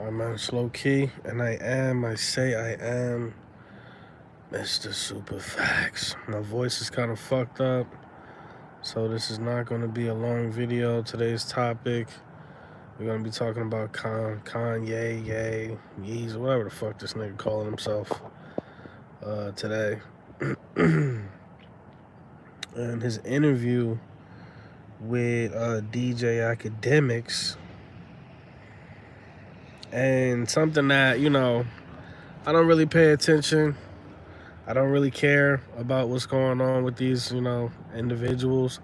I'm on slow key, and I say I am Mr. Super Facts. My voice is kind of fucked up, so this is not going to be a long video. Today's topic, we're going to be talking about Kanye, Yeez, whatever the fuck this nigga calling himself today. And his interview with DJ Academics, and something that, I don't really pay attention. I don't really care about what's going on with these, individuals.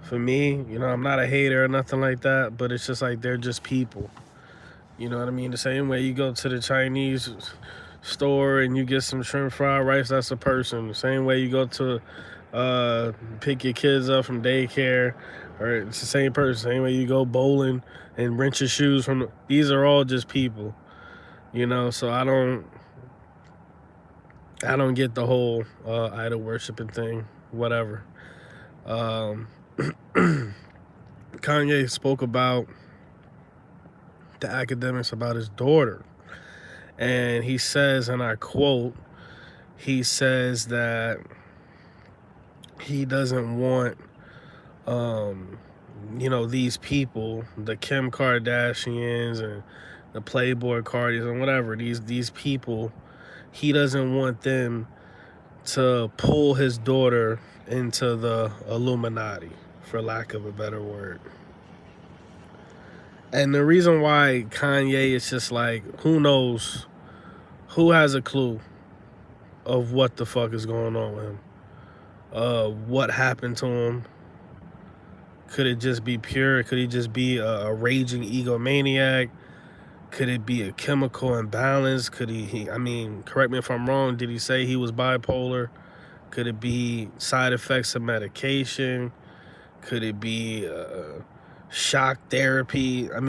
For me, I'm not a hater or nothing like that, but it's just like they're just people. You know what I mean? The same way you go to the Chinese store and you get some shrimp fried rice, that's a person. The same way you go to pick your kids up from daycare, or it's the same person. Same way you go bowling and rent your shoes from. These are all just people. So I don't get the whole idol worshiping thing, whatever. Kanye spoke about the academics about his daughter. And he says, and I quote, he says that he doesn't want, these people, the Kim Kardashians and the Playboy Cardis and whatever, these people, he doesn't want them to pull his daughter into the Illuminati, for lack of a better word. And the reason why Kanye is just like, who knows, who has a clue of what the fuck is going on with him? What happened to him? Could it just be pure? Could he just be a raging egomaniac? Could it be a chemical imbalance? Could correct me if I'm wrong, did he say he was bipolar? Could it be side effects of medication? Could it be shock therapy? I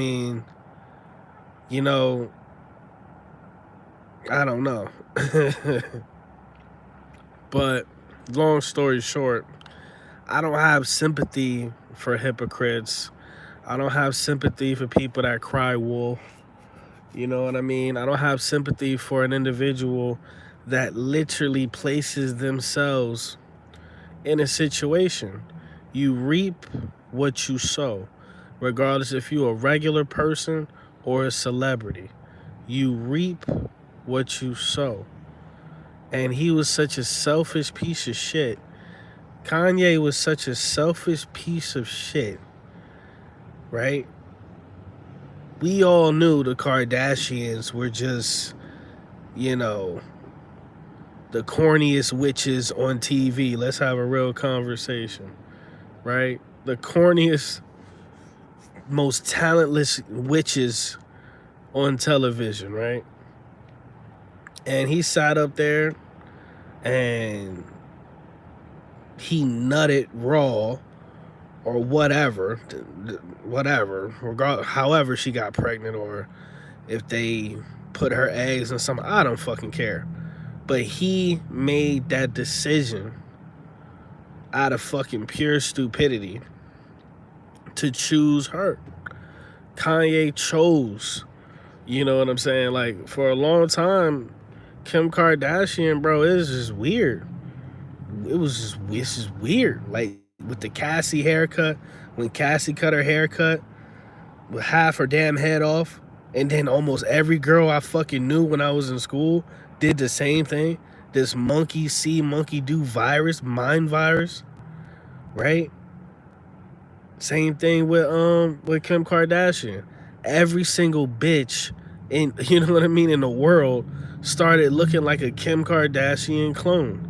don't know. But long story short, I don't have sympathy for hypocrites. I don't have sympathy for people that cry wolf. You know what I mean? I don't have sympathy for an individual that literally places themselves in a situation. You reap what you sow, regardless if you're a regular person or a celebrity. You reap what you sow. And he was such a selfish piece of shit. Kanye was such a selfish piece of shit, right? We all knew the Kardashians were just, the corniest witches on TV. Let's have a real conversation, right? The corniest, most talentless witches on television, right? And he sat up there and he nutted raw or whatever, however she got pregnant, or if they put her eggs in some, I don't fucking care. But he made that decision out of fucking pure stupidity to choose her. Kanye chose, you know what I'm saying? Like, for a long time, Kim Kardashian, bro, it was just weird. It's just weird. Like, with the Cassie haircut, when Cassie cut her haircut with half her damn head off, and then almost every girl I fucking knew when I was in school did the same thing. This monkey see, monkey do virus, mind virus, right? Same thing with Kim Kardashian. Every single bitch in you know what I mean in the world started looking like a Kim Kardashian clone.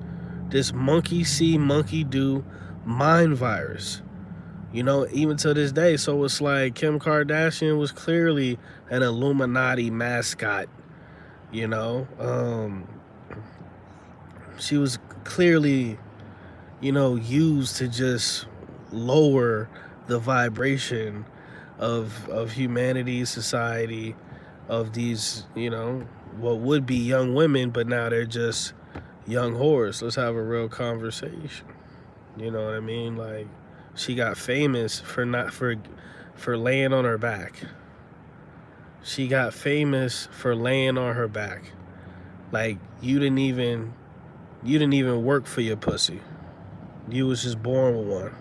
This monkey see, monkey do mind virus. Even to this day. So it's like Kim Kardashian was clearly an Illuminati mascot. She was clearly, used to just lower the vibration of humanity, society, of these, what would be young women, but now they're just young whores. Let's have a real conversation. You know what I mean? Like, she got famous for laying on her back. she got famous for laying on her back. Like you didn't even work for your pussy. You was just born with one.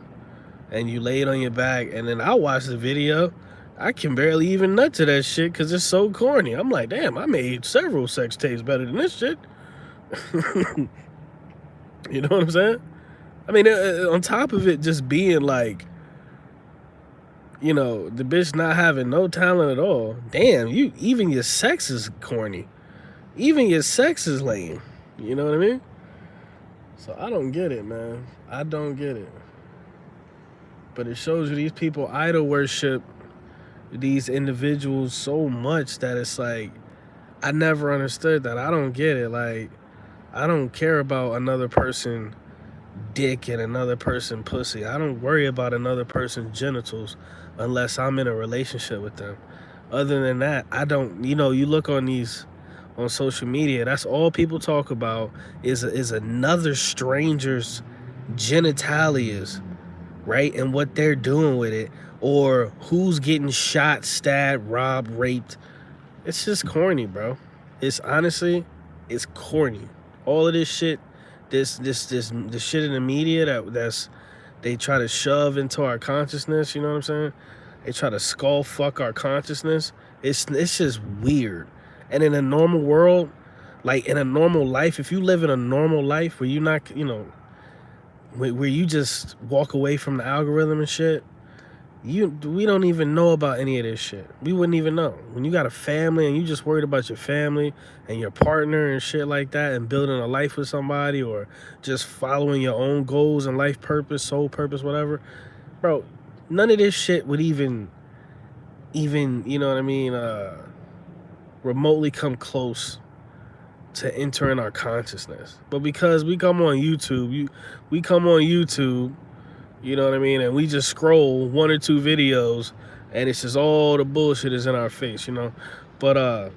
And you laid on your back, and then I watched the video. I can barely even nut to that shit because it's so corny. I'm like, damn, I made several sex tapes better than this shit. You know what I'm saying? I mean, on top of it just being like, you know, the bitch not having no talent at all. Damn, even your sex is corny. Even your sex is lame. You know what I mean? So I don't get it, man. I don't get it. But it shows you these people idol worship these individuals so much that it's like, I never understood that. I don't get it. Like, I don't care about another person dick and another person pussy. I don't worry about another person's genitals unless I'm in a relationship with them. Other than that, I don't, you know, you look on social media, that's all people talk about is another stranger's genitalias, right? And what they're doing with it, or who's getting shot, stabbed, robbed, raped. It's just corny, bro. It's honestly, it's corny. All of this shit, this shit in the media that's they try to shove into our consciousness, you know what I'm saying? They try to skull fuck our consciousness. It's just weird. And in a normal world, like in a normal life, if you live in a normal life where you not, you know, where you just walk away from the algorithm and shit, we don't even know about any of this shit. We wouldn't even know. When you got a family and you just worried about your family and your partner and shit like that, and building a life with somebody, or just following your own goals and life purpose, soul purpose, whatever, bro, none of this shit would even, you know what I mean, remotely come close to entering our consciousness. But because we come on YouTube, you know what I mean, and we just scroll one or two videos, and it's just all the bullshit is in our face, you know. But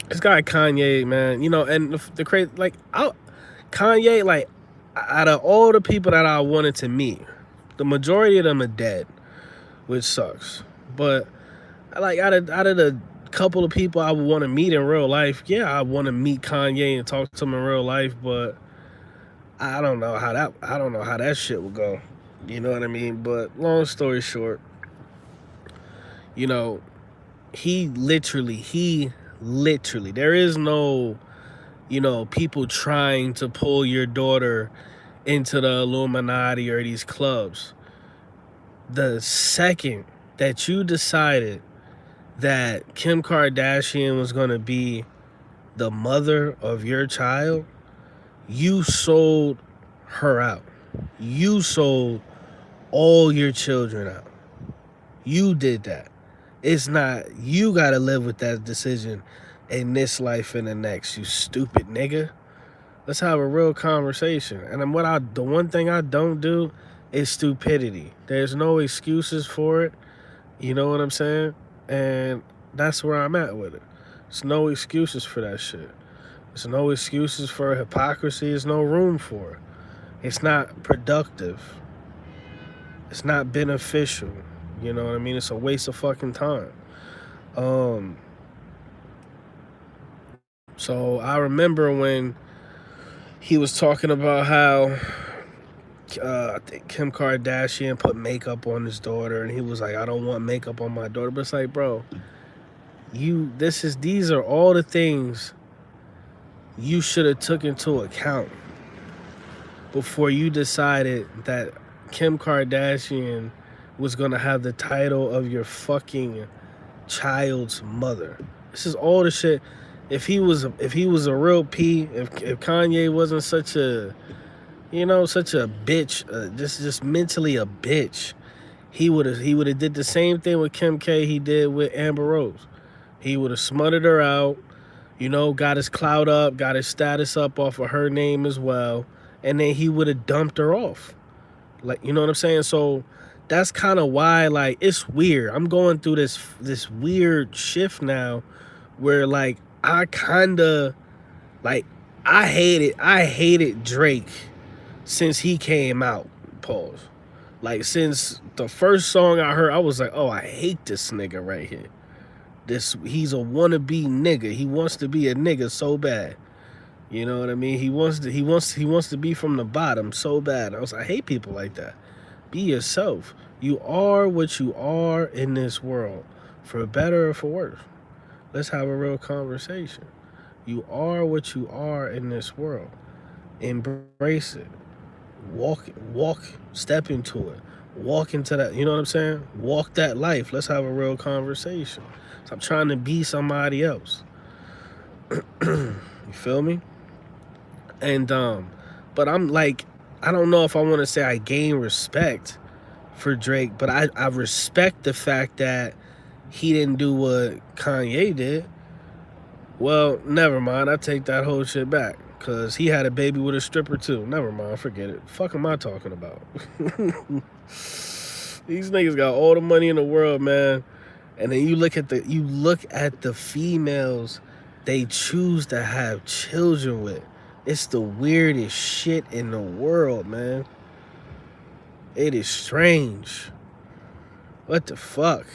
this guy Kanye, man, you know, and the crazy, like, Kanye, like, out of all the people that I wanted to meet, the majority of them are dead, which sucks. But like, out of the couple of people I would want to meet in real life, yeah, I want to meet Kanye and talk to him in real life, but I don't know how that shit will go. You know what I mean? But long story short, you know, he literally, there is no, you know, people trying to pull your daughter into the Illuminati or these clubs. The second that you decided that Kim Kardashian was going to be the mother of your child, you sold her out. You sold all your children out. You did that. It's not, you got to live with that decision in this life and the next, you stupid nigga. Let's have a real conversation. And the one thing I don't do is stupidity. There's no excuses for it. You know what I'm saying? And that's where I'm at with it. There's no excuses for that shit. There's no excuses for hypocrisy. There's no room for it. It's not productive. It's not beneficial. You know what I mean? It's a waste of fucking time. So I remember when he was talking about how I think Kim Kardashian put makeup on his daughter, and he was like, I don't want makeup on my daughter. But it's like, bro, these are all the things you should have took into account before you decided that Kim Kardashian was gonna have the title of your fucking child's mother. This is all the shit. If he was a real P, if Kanye wasn't such a, you know, such a bitch, just mentally a bitch, he would have did the same thing with Kim K he did with Amber Rose. He would have smutted her out, you know, got his clout up, got his status up off of her name as well, and then he would have dumped her off. Like, you know what I'm saying? So that's kind of why, like, it's weird. I'm going through this weird shift now where, like, I kind of, like, I hated Drake since he came out, pause. Like, since the first song I heard, I was like, oh, I hate this nigga right here. He's a wannabe nigga. He wants to be a nigga so bad. You know what I mean? He wants to be from the bottom so bad. I hate people like that. Be yourself. You are what you are in this world, for better or for worse. Let's have a real conversation. You are what you are in this world. Embrace it. Walk, step into it. Walk into that, you know what I'm saying? Walk that life. Let's have a real conversation. Stop trying to be somebody else. You feel me? And but I'm like, I don't know if I want to say I gain respect for Drake, but I respect the fact that he didn't do what Kanye did. Well, never mind. I take that whole shit back. Because he had a baby with a stripper too. Never mind. Forget it. Fuck am I talking about? These niggas got all the money in the world, man. And then you look at the females they choose to have children with. It's the weirdest shit in the world, man. It is strange. What the fuck?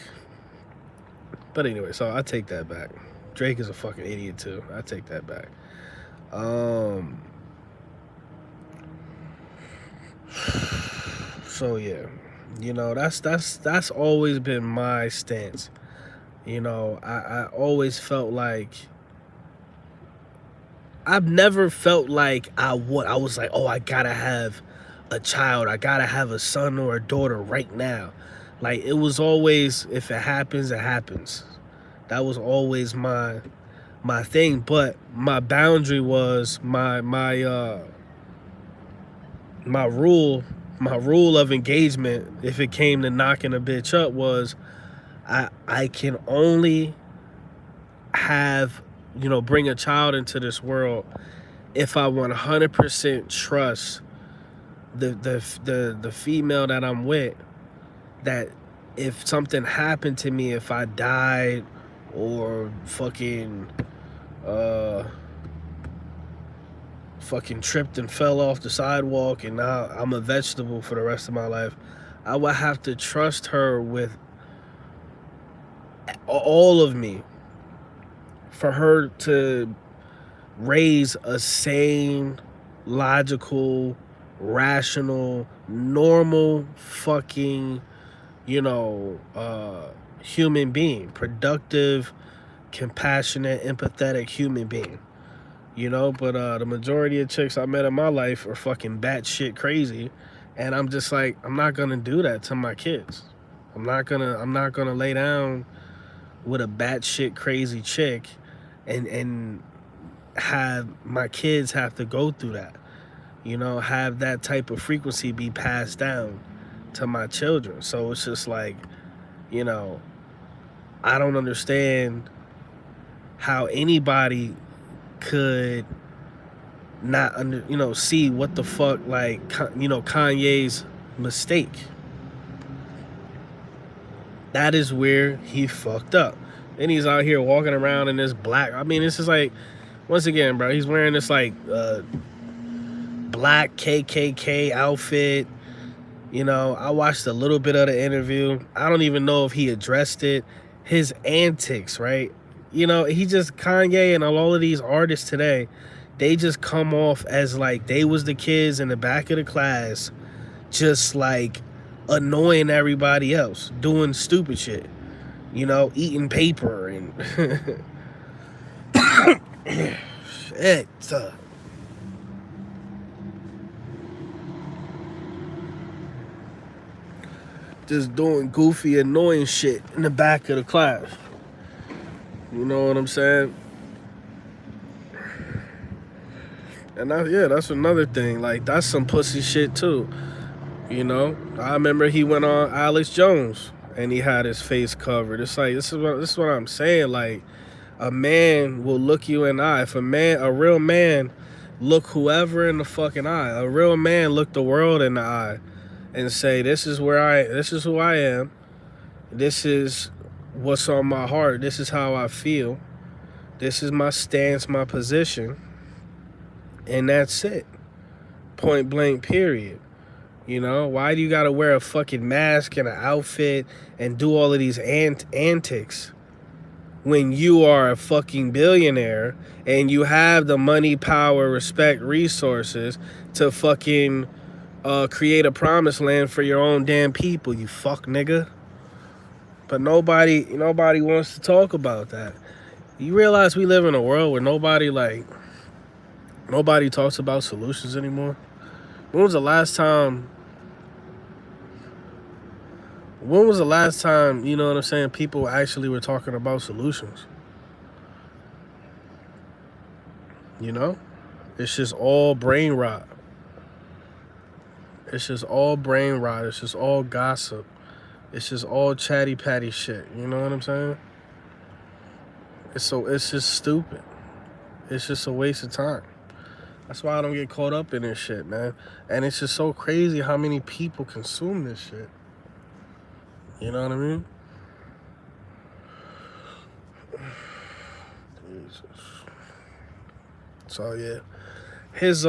But anyway, so I take that back. Drake is a fucking idiot too. I take that back. So yeah, you know, that's always been my stance. You know, I always felt like I've never felt like I was like, oh, I gotta have a child, I gotta have a son or a daughter right now. Like, it was always, if it happens, it happens. That was always my thing. But my boundary was my rule of engagement, if it came to knocking a bitch up, was I can only have, you know, bring a child into this world if I 100% trust the female that I'm with, that if something happened to me, if I died or fucking tripped and fell off the sidewalk and now I'm a vegetable for the rest of my life, I would have to trust her with all of me for her to raise a sane, logical, rational, normal fucking, you know, human being. Productive, compassionate, empathetic human being. You know, but the majority of chicks I met in my life are fucking batshit crazy. And I'm just like, I'm not gonna do that to my kids. I'm not gonna lay down with a batshit crazy chick and have my kids have to go through that. You know, have that type of frequency be passed down to my children. So it's just like, you know, I don't understand how anybody could not see what the fuck, like, you know, Kanye's mistake. That is where he fucked up. Then he's out here walking around in this black, I mean, this is like, once again, bro, he's wearing this like black KKK outfit. You know, I watched a little bit of the interview. I don't even know if he addressed it. His antics, right? You know, Kanye and all of these artists today, they just come off as like they was the kids in the back of the class, just like annoying everybody else, doing stupid shit, you know, eating paper and shit. Just doing goofy, annoying shit in the back of the class. You know what I'm saying? And that's another thing. Like, that's some pussy shit too. You know, I remember he went on Alex Jones and he had his face covered. It's like, this is what I'm saying. Like, a man will look you in the eye. If a real man, look whoever in the fucking eye. A real man look the world in the eye and say, this is who I am. This is what's on my heart. This is how I feel. This is my stance, my position. And that's it. Point blank, period. You know, why do you gotta wear a fucking mask and an outfit and do all of these antics? when you are a fucking billionaire and you have the money, power, respect, resources to fucking create a promised land for your own damn people, you fuck nigga. But nobody wants to talk about that. You realize we live in a world where nobody talks about solutions anymore? When was the last time, you know what I'm saying, people actually were talking about solutions? You know? It's just all brain rot. It's just all brain rot. It's just all gossip. It's just all chatty patty shit. You know what I'm saying? It's just stupid. It's just a waste of time. That's why I don't get caught up in this shit, man. And it's just so crazy how many people consume this shit. You know what I mean? Jesus. So yeah. His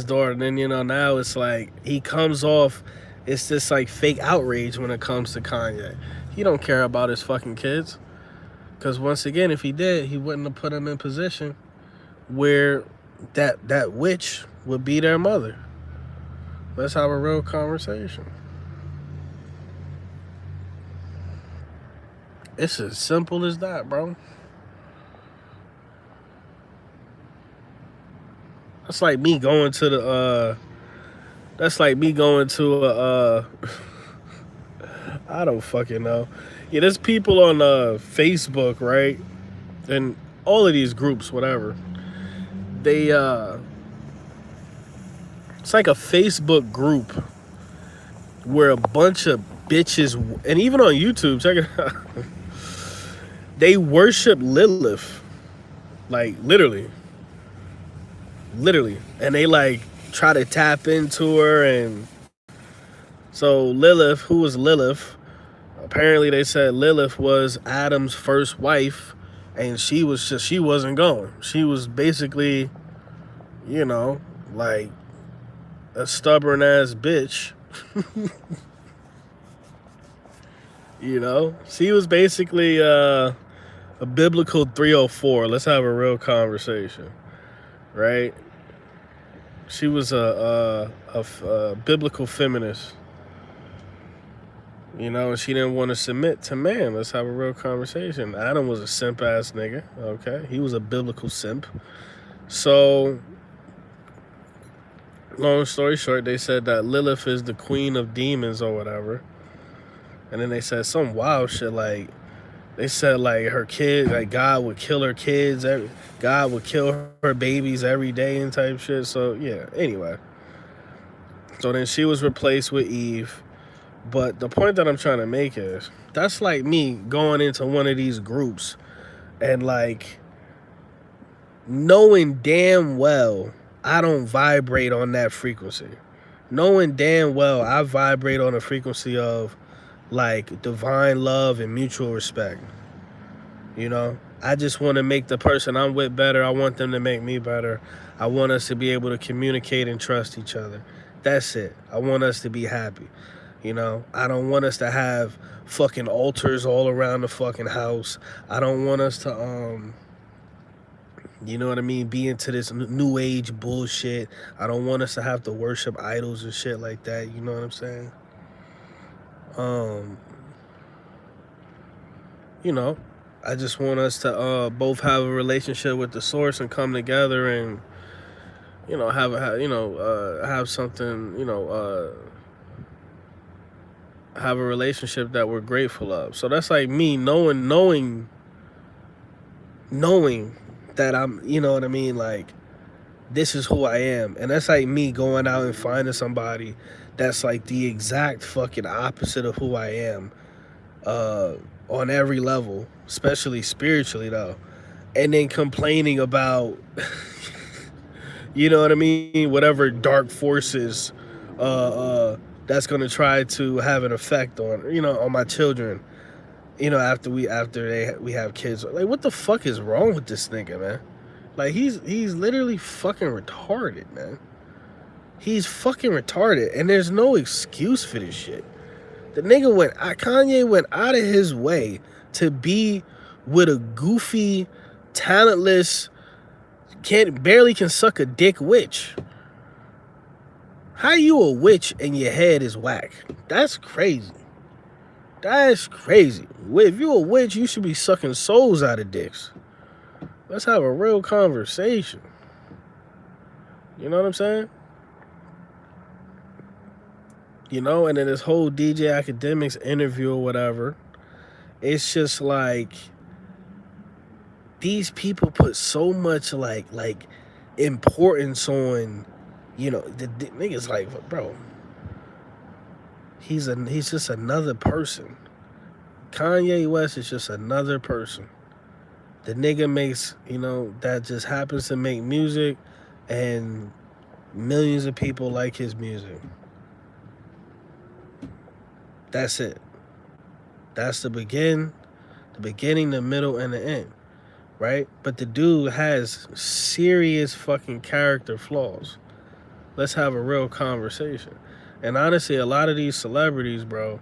daughter, and then, you know, now it's like he comes off, it's this like fake outrage when it comes to Kanye. He don't care about his fucking kids. Because once again, if he did, he wouldn't have put them in position where that witch would be their mother. Let's have a real conversation. It's as simple as that, bro. That's like me going to the I don't fucking know. Yeah, there's people on Facebook, right? And all of these groups, whatever. They it's like a Facebook group where a bunch of bitches, and even on YouTube, check it out. They worship Lilith. Like literally. And they like try to tap into her. And so Lilith, who was Lilith? Apparently they said Lilith was Adam's first wife, and she wasn't going. She was basically, you know, like a stubborn ass bitch. You know, she was basically a biblical 304. Let's have a real conversation, right? She was a biblical feminist. You know, she didn't want to submit to man. Let's have a real conversation. Adam was a simp ass nigga. Okay, he was a biblical simp. So, long story short, they said that Lilith is the queen of demons or whatever. And then they said some wild shit like, they said like her kids, like God would kill her kids, God would kill her babies every day and type shit. So yeah, anyway. So then she was replaced with Eve. But the point that I'm trying to make is, that's like me going into one of these groups and like knowing damn well I don't vibrate on that frequency. Knowing damn well I vibrate on a frequency of like divine love and mutual respect. You know, I just want to make the person I'm with better. I want them to make me better. I want us to be able to communicate and trust each other. That's it. I want us to be happy. You know, I don't want us to have fucking altars all around the fucking house. I don't want us to, you know what I mean, be into this new age bullshit. I don't want us to have to worship idols and shit like that. You know what I'm saying? You know, I just want us to both have a relationship with the source and come together and, you know, have something, you know, have a relationship that we're grateful of. So that's like me knowing that I'm, you know what I mean, like this is who I am. And that's like me going out and finding somebody that's like the exact fucking opposite of who I am, on every level, especially spiritually though, and then complaining about you know what I mean, whatever dark forces that's gonna try to have an effect on, you know, on my children, you know, after we have kids. Like, what the fuck is wrong with this nigga, man? Like, he's literally fucking retarded, man. He's fucking retarded, and there's no excuse for this shit. Kanye went out of his way to be with a goofy, talentless, barely can suck a dick witch. How you a witch and your head is whack? That's crazy. That's crazy. If you a witch, you should be sucking souls out of dicks. Let's have a real conversation. You know what I'm saying? You know, and then this whole DJ Academics interview or whatever, it's just like these people put so much like importance on, you know, the niggas like, bro, he's just another person. Kanye West is just another person. The nigga makes, you know, that just happens to make music, and millions of people like his music. That's it. That's the beginning, the middle, and the end, right? But the dude has serious fucking character flaws. Let's have a real conversation. And honestly, a lot of these celebrities, bro,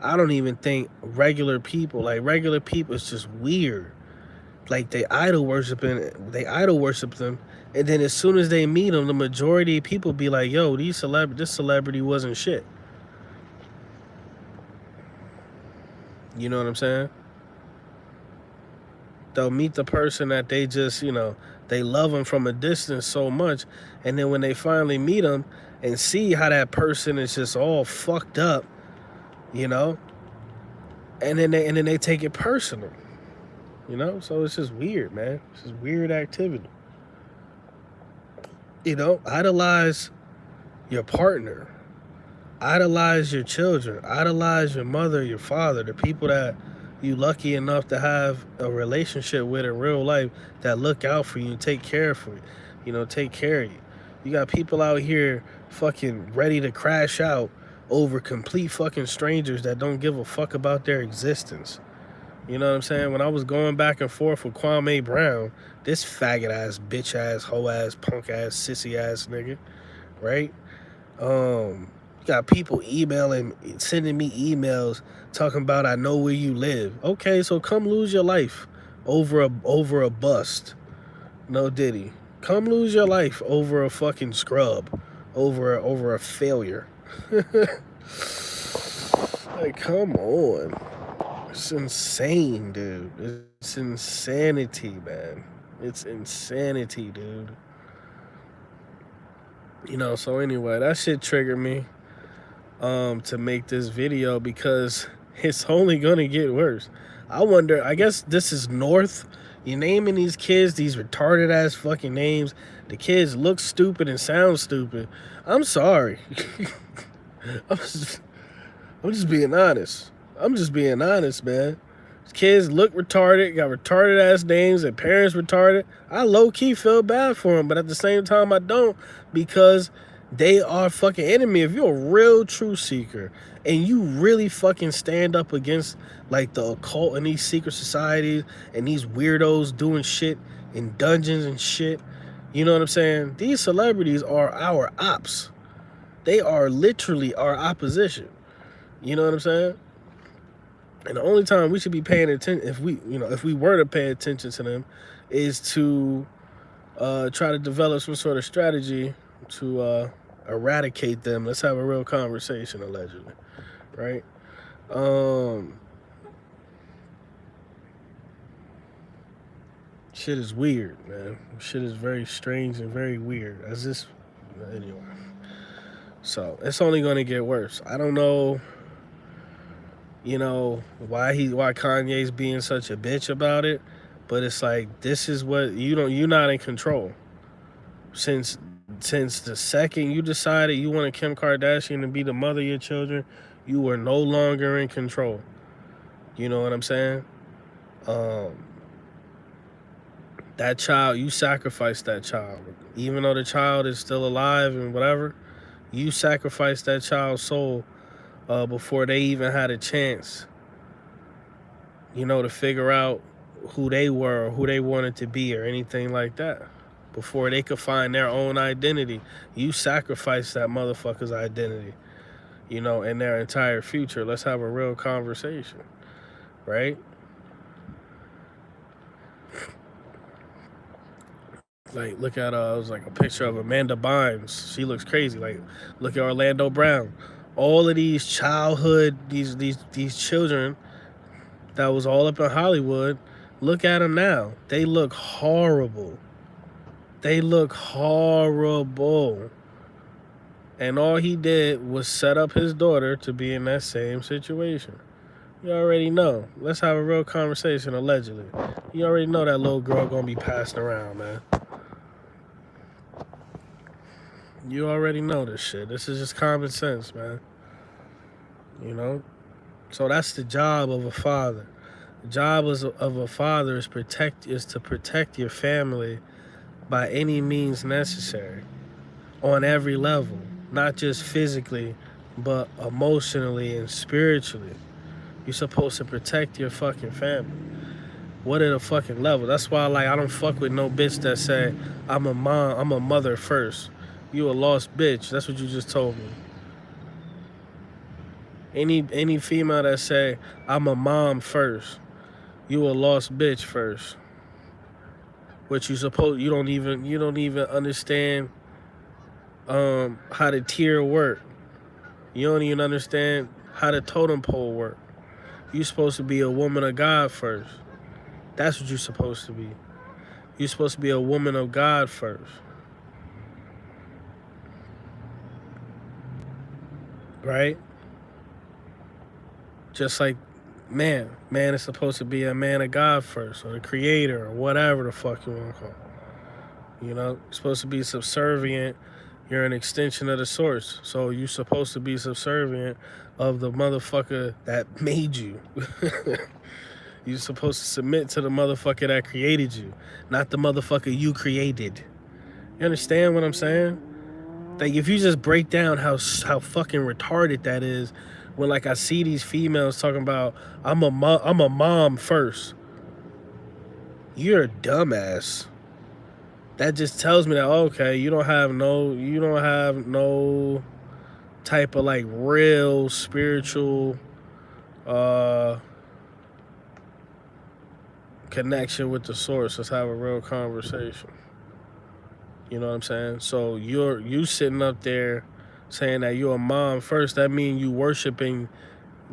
I don't even think regular people is just weird. Like they idol worship them, and then as soon as they meet them, the majority of people be like, yo, this celebrity wasn't shit. You know what I'm saying? They'll meet the person that they just, you know, they love them from a distance so much, and then when they finally meet them and see how that person is just all fucked up, you know, and then they take it personal, you know. So it's just weird, man. It's just weird activity. You know, idolize your partner, idolize your children, idolize your mother, your father, the people that you lucky enough to have a relationship with in real life, that look out for you and take care of you, you know, take care of you. You got people out here fucking ready to crash out over complete fucking strangers that don't give a fuck about their existence. You know what I'm saying? When I was going back and forth with Kwame Brown, this faggot ass, bitch ass, hoe ass, punk ass, sissy ass nigga, right? Got people sending me emails talking about, I know where you live. Okay, so come lose your life over a bust. No Diddy. Come lose your life over a fucking scrub, over a failure. Like, come on. It's insane, dude. It's insanity, man. It's insanity, dude. You know, so anyway, that shit triggered me to make this video, because it's only gonna get worse. I wonder, I guess this is North. You're naming these kids these retarded ass fucking names. The kids look stupid and sound stupid. I'm sorry. I'm just being honest. I'm just being honest, man. Kids look retarded, got retarded ass names, and parents retarded. I low-key feel bad for them, but at the same time I don't, because they are fucking enemy. If you're a real truth seeker and you really fucking stand up against like the occult and these secret societies and these weirdos doing shit in dungeons and shit, you know what I'm saying? These celebrities are our ops. They are literally our opposition. You know what I'm saying? And the only time we should be paying attention, if we were to pay attention to them, is to try to develop some sort of strategy to eradicate them. Let's have a real conversation, allegedly, right? Shit is weird, man. Shit is very strange and very weird. Anyway. So it's only gonna get worse. I don't know, you know, why Kanye's being such a bitch about it, but it's like, this is what you're not in control. Since the second you decided you wanted Kim Kardashian to be the mother of your children, you were no longer in control. You know what I'm saying? That child, you sacrificed that child. Even though the child is still alive and whatever, you sacrificed that child's soul before they even had a chance, you know, to figure out who they were or who they wanted to be or anything like that. Before they could find their own identity, you sacrificed that motherfucker's identity. in their entire future. Let's have a real conversation, right? Like, look at it was like a picture of Amanda Bynes. She looks crazy. Like, look at Orlando Brown. All of these childhood, these children that was all up in Hollywood. Look at them now. They look horrible. They look horrible. And all he did was set up his daughter to be in that same situation. You already know. Let's have a real conversation, allegedly. You already know that little girl gonna be passing around, man. You already know this shit. This is just common sense, man. So that's the job of a father. The job of a father is to protect your family by any means necessary on every level, not just physically, but emotionally and spiritually. You're supposed to protect your fucking family. What at a fucking level? That's why, like, I don't fuck with no bitch that say I'm a mother first. You a lost bitch. That's what you just told me. Any female that say I'm a mom first, you a lost bitch first. What you don't even understand how the tier work. You don't even understand how the totem pole work. You supposed to be a woman of God first. That's what you're supposed to be. You're supposed to be a woman of God first. Right? Just like man is supposed to be a man of God first, or the creator, or whatever the fuck you want to call it. You're supposed to be subservient. You're an extension of the source. So you're supposed to be subservient of the motherfucker that made you. You're supposed to submit to the motherfucker that created you, not the motherfucker you created. You understand what I'm saying? Like, if you just break down how fucking retarded that is, when, like, I see these females talking about I'm a mom first. You're a dumbass. That just tells me that, okay, you don't have no type of, like, real spiritual connection with the source. Let's have a real conversation. You know what I'm saying? So you sitting up there saying that you're a mom first. That means you worshiping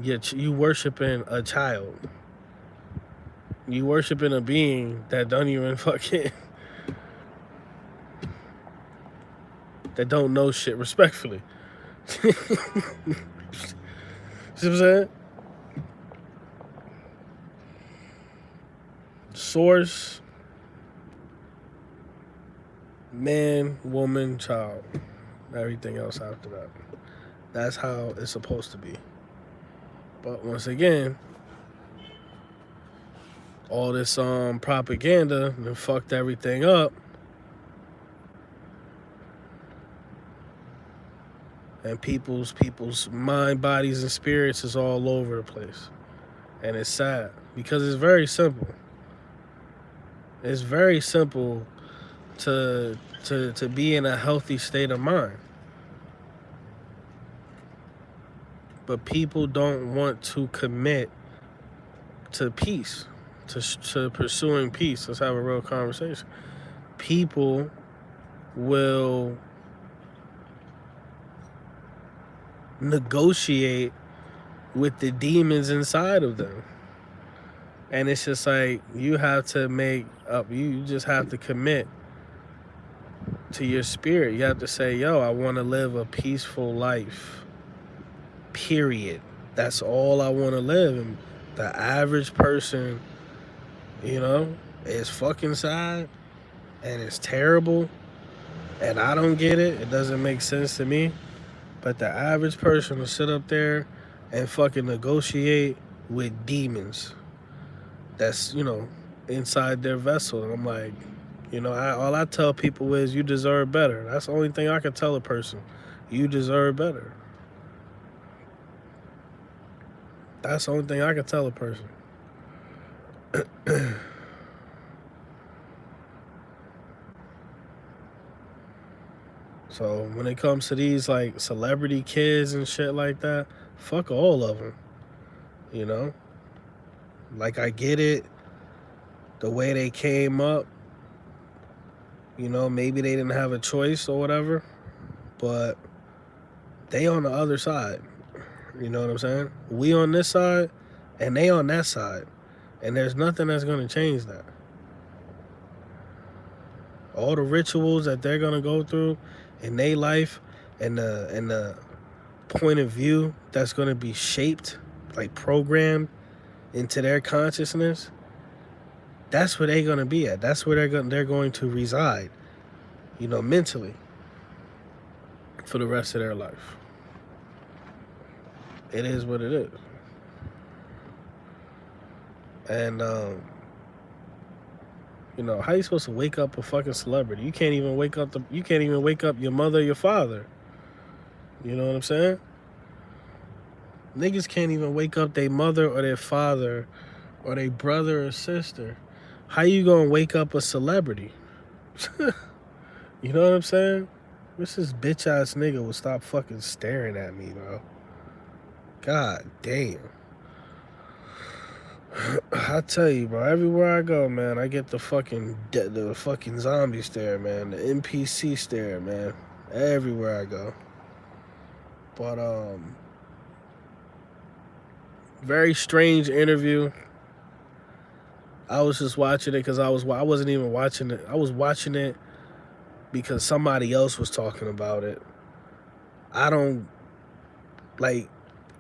a child. You worshiping a being that don't even fucking that don't know shit, respectfully. See what I'm saying? Source, man, woman, child. Everything else after that. That's how it's supposed to be. But once again, all this propaganda and fucked everything up. And people's mind, bodies, and spirits is all over the place. And it's sad because it's very simple. It's very simple to be in a healthy state of mind. But people don't want to commit to peace, to pursuing peace. Let's have a real conversation. People will negotiate with the demons inside of them. And it's just like, you have to make up, you just have to commit to your spirit. You have to say, yo, I want to live a peaceful life. Period. That's all I want to live. And the average person, is fucking sad and it's terrible. And I don't get it. It doesn't make sense to me. But the average person will sit up there and fucking negotiate with demons that's, inside their vessel. And I'm like, all I tell people is you deserve better. That's the only thing I can tell a person. You deserve better. That's the only thing I can tell a person. So when it comes to these like celebrity kids and shit like that, fuck all of them. You know, like I get it, the way they came up. You know, maybe they didn't have a choice or whatever, but they on the other side. You know what I'm saying? We on this side, and they on that side, and there's nothing that's gonna change that. All the rituals that they're gonna go through in their life, and the point of view that's gonna be shaped, like programmed into their consciousness, that's where they're gonna be at. That's where they're going to reside, you know, mentally for the rest of their life. It is what it is. And you know, how you supposed to wake up a fucking celebrity? You can't even wake up your mother or your father. You know what I'm saying? Niggas can't even wake up their mother or their father or their brother or sister. How you gonna wake up a celebrity? You know what I'm saying? Wish this bitch ass nigga would stop fucking staring at me, bro. God damn. I tell you, bro, everywhere I go, man, I get the fucking zombie stare, man, the NPC stare, man, everywhere I go. But very strange interview. I was just watching it because I wasn't even watching it. I was watching it because somebody else was talking about it. I don't like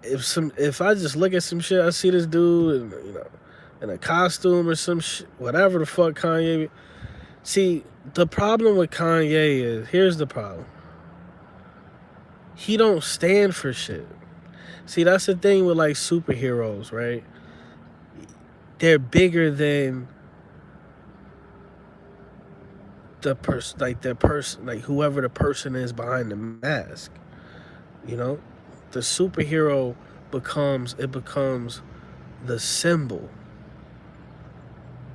if I just look at some shit, I see this dude and, you know, in a costume or some shit, whatever the fuck Kanye. See, the problem with Kanye is, here's the problem. He don't stand for shit. See, that's the thing with like superheroes, right? They're bigger than the person, like whoever the person is behind the mask. You know, the superhero becomes the symbol,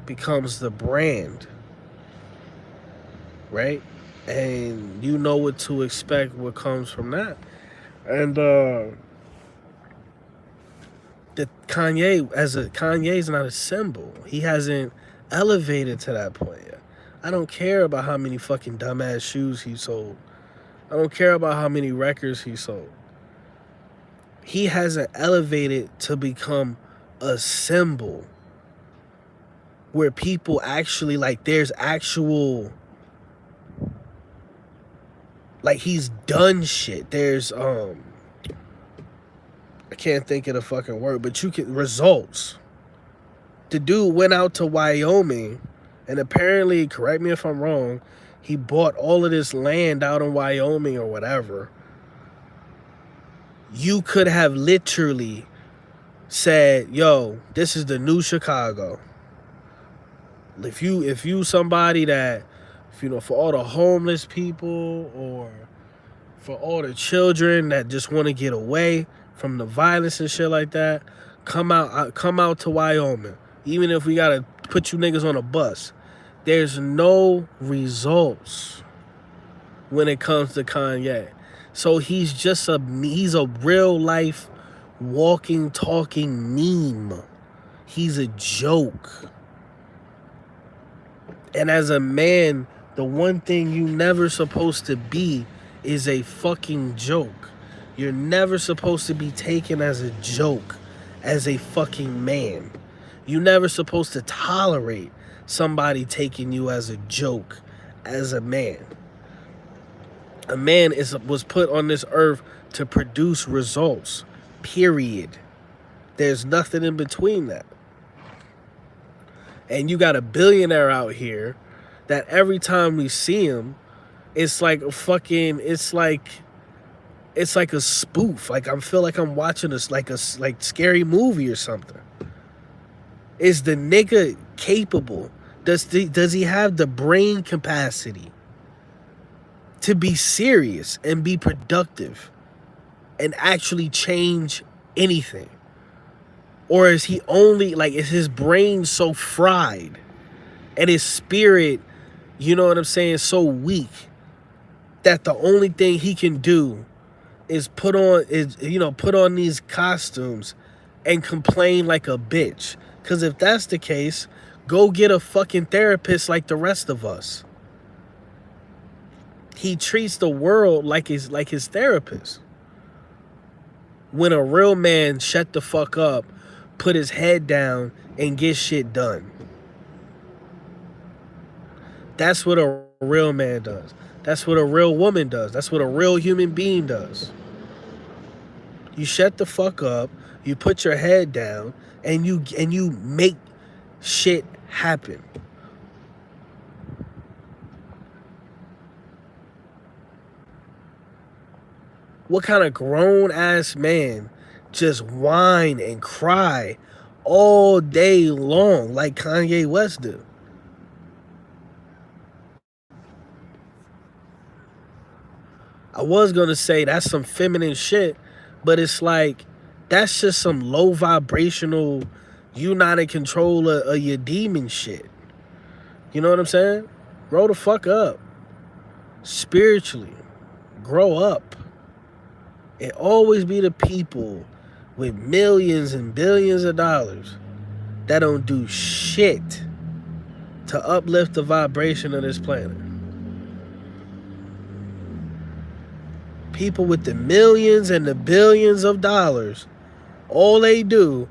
becomes the brand, right? And you know what to expect, what comes from that. And the Kanye's not a symbol. He hasn't elevated to that point yet. I don't care about how many fucking dumbass shoes he sold. I don't care about how many records he sold. He hasn't elevated to become a symbol where people actually, like, there's actual, like, he's done shit. There's I can't think of the fucking word, but you can, results. The dude went out to Wyoming, and apparently, correct me if I'm wrong, he bought all of this land out in Wyoming or whatever. You could have literally said, yo, this is the new Chicago. If you somebody that, you know, for all the homeless people or for all the children that just want to get away from the violence and shit like that, come out to Wyoming. Even if we gotta put you niggas on a bus. There's no results when it comes to Kanye. So he's a real life walking, talking meme. He's a joke. And as a man, the one thing you never supposed to be is a fucking joke. You're never supposed to be taken as a joke, as a fucking man. You're never supposed to tolerate somebody taking you as a joke, as a man. A man was put on this earth to produce results, period. There's nothing in between that. And you got a billionaire out here that every time we see him, it's like a fucking, it's like a spoof. Like I feel like I'm watching this like scary movie or something. Is the nigga capable? Does he have the brain capacity to be serious and be productive and actually change anything? Or is he only, like, is his brain so fried and his spirit, you know what I'm saying, so weak that the only thing he can do is put on these costumes and complain like a bitch. Because if that's the case, go get a fucking therapist like the rest of us. He treats the world like his therapist. When a real man shut the fuck up, put his head down, and get shit done. That's what a real man does. That's what a real woman does. That's what a real human being does. You shut the fuck up, you put your head down, and you make shit happen. What kind of grown ass man just whine and cry all day long like Kanye West do? I was gonna say that's some feminine shit, but it's like that's just some low vibrational, you not in control of your demon shit. You know what I'm saying? Grow the fuck up. Spiritually. Grow up. It always be the people with millions and billions of dollars that don't do shit to uplift the vibration of this planet. People with the millions and the billions of dollars, all they do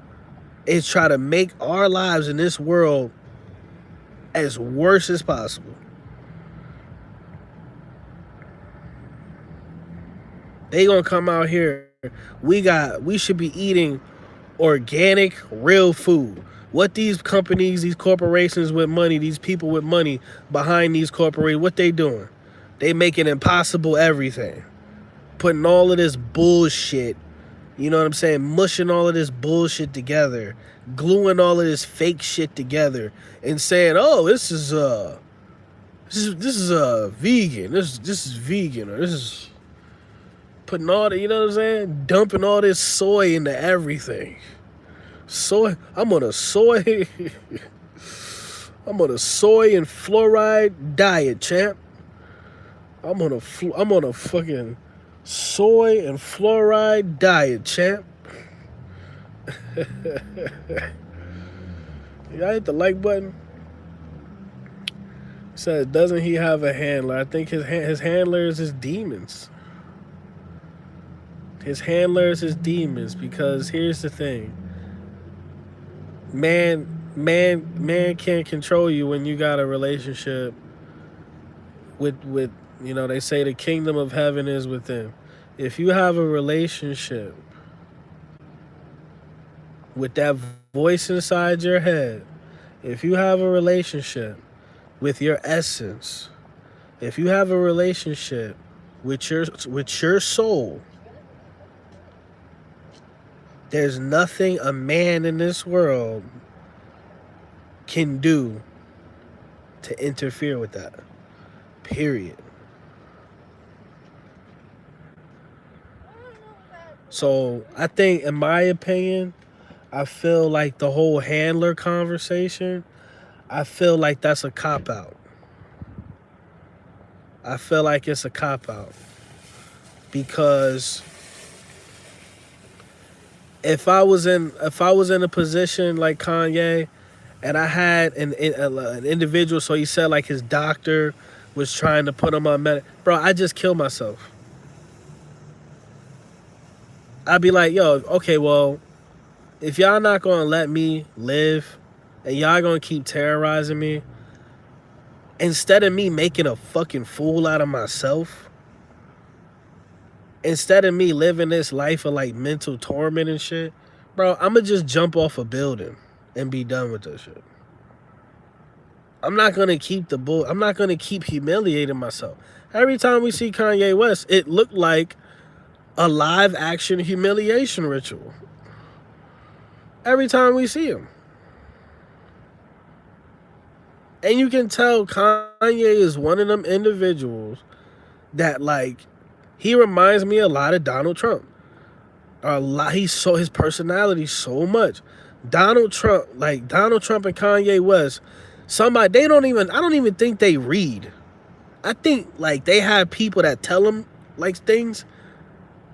is try to make our lives in this world as worse as possible. They gonna come out here. We should be eating organic, real food. What these companies, these corporations with money, these people with money behind these corporations, what they doing? They making impossible everything. Putting all of this bullshit, you know what I'm saying? Mushing all of this bullshit together. Gluing all of this fake shit together. And saying, oh, this is vegan. This is vegan. Or this is putting all the, you know what I'm saying? Dumping all this soy into everything. Soy, I'm on a soy and fluoride diet, champ. I'm on a fucking soy and fluoride diet, champ. Y'all hit the like button. Says, doesn't he have a handler? I think his handler is his demons. His handler is his demons, because here's the thing. Man can't control you when you got a relationship with you know, they say the kingdom of heaven is within. If you have a relationship with that voice inside your head, if you have a relationship with your essence, if you have a relationship with your soul, there's nothing a man in this world can do to interfere with that. Period. So I think, in my opinion, I feel like the whole handler conversation, I feel like that's a cop-out. I feel like it's a cop-out. Because if I was in a position like Kanye, and I had an individual, so he said like his doctor was trying to put him on bro, I just kill myself. I'd be like, yo, okay, well, if y'all not gonna let me live and y'all gonna keep terrorizing me, instead of me making a fucking fool out of myself, instead of me living this life of like mental torment and shit, bro, I'ma just jump off a building and be done with this shit. I'm not gonna keep I'm not gonna keep humiliating myself. Every time we see Kanye West, it looked like a live action humiliation ritual. Every time we see him. And you can tell Kanye is one of them individuals that, like, he reminds me a lot of Donald Trump. His personality so much. Donald Trump and Kanye West, I don't even think they read. I think like they have people that tell them like things,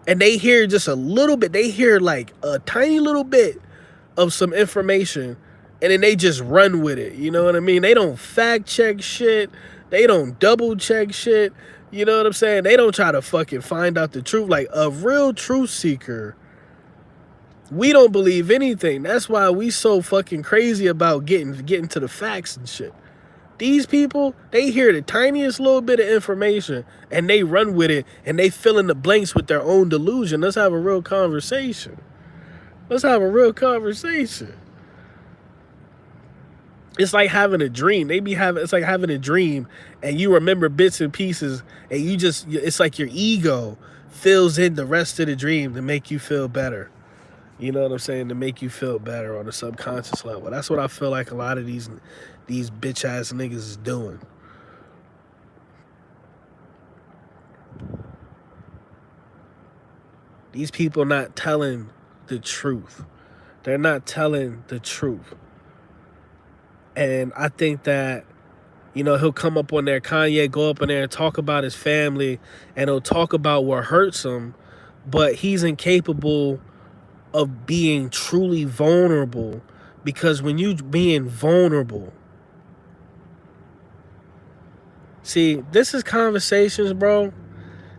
and they hear just a little bit. They hear like a tiny little bit of some information, and then they just run with it. You know what I mean? They don't fact check shit. They don't double check shit. You know what I'm saying? They don't try to fucking find out the truth. Like a real truth seeker, we don't believe anything. That's why we so fucking crazy about getting to the facts and shit. These people, they hear the tiniest little bit of information and they run with it and they fill in the blanks with their own delusion. Let's have a real conversation. Let's have a real conversation. It's like having a dream. It's like having a dream and you remember bits and pieces and it's like your ego fills in the rest of the dream to make you feel better. You know what I'm saying? To make you feel better on a subconscious level. That's what I feel like a lot of these bitch ass niggas is doing. These people not telling the truth. They're not telling the truth. And I think that, you know, he'll come up on there, Kanye go up in there and talk about his family, and he'll talk about what hurts him, but he's incapable of being truly vulnerable, because when you being vulnerable, see, this is conversations, bro.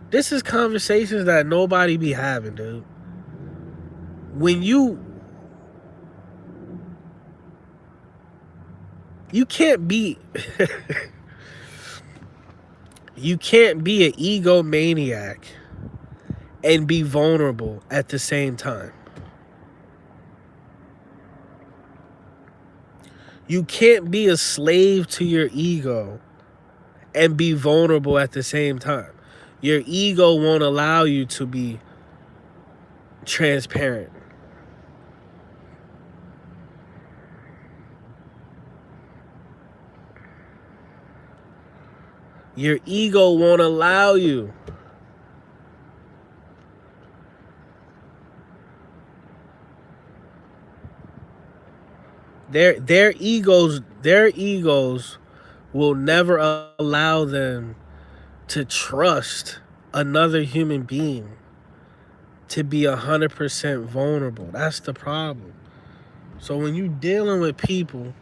This is conversations that nobody be having, dude. When you can't be you can't be an egomaniac and be vulnerable at the same time. You can't be a slave to your ego and be vulnerable at the same time. Your ego won't allow you to be transparent. Your ego won't allow you. Their egos will never allow them to trust another human being to be 100% vulnerable. That's the problem. So when you dealing with people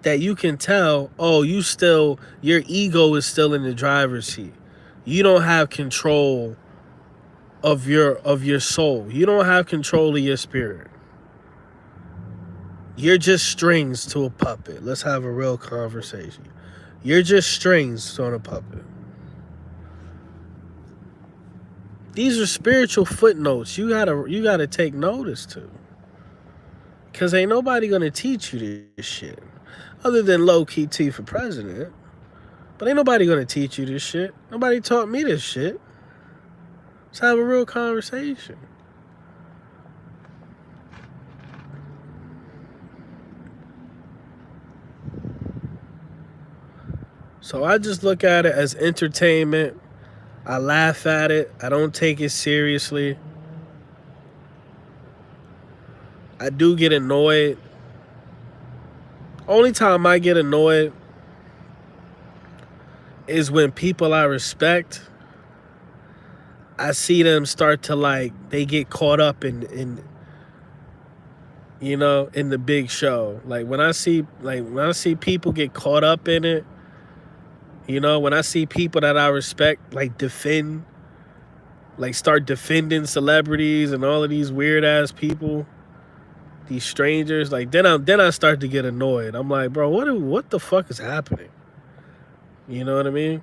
that you can tell, oh, your ego is still in the driver's seat. You don't have control of your soul. You don't have control of your spirit. You're just strings to a puppet. Let's have a real conversation. You're just strings on a puppet. These are spiritual footnotes you gotta take notice to. Cause ain't nobody gonna teach you this shit. Other than low-key T for president. But ain't nobody gonna teach you this shit. Nobody taught me this shit. Let's have a real conversation. So I just look at it as entertainment. I laugh at it. I don't take it seriously. I do get annoyed. Only time I get annoyed is when people I respect, I see them start to they get caught up in you know, in the big show. When I see people get caught up in it, you know, when I see people that I respect start defending celebrities and all of these weird ass people, these strangers, then I start to get annoyed. I'm like, bro, what the fuck is happening? You know what I mean?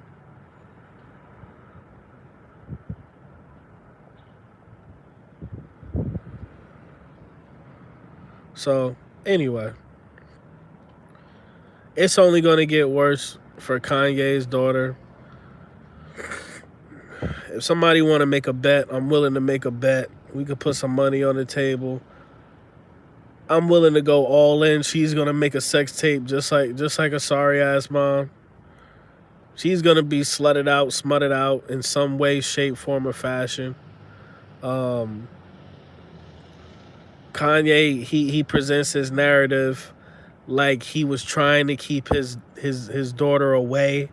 So, anyway, it's only going to get worse for Kanye's daughter. If somebody want to make a bet, I'm willing to make a bet. We could put some money on the table. I'm willing to go all in. She's going to make a sex tape just like a sorry-ass mom. She's going to be smutted out in some way, shape, form, or fashion. Kanye, he presents his narrative like he was trying to keep his daughter away,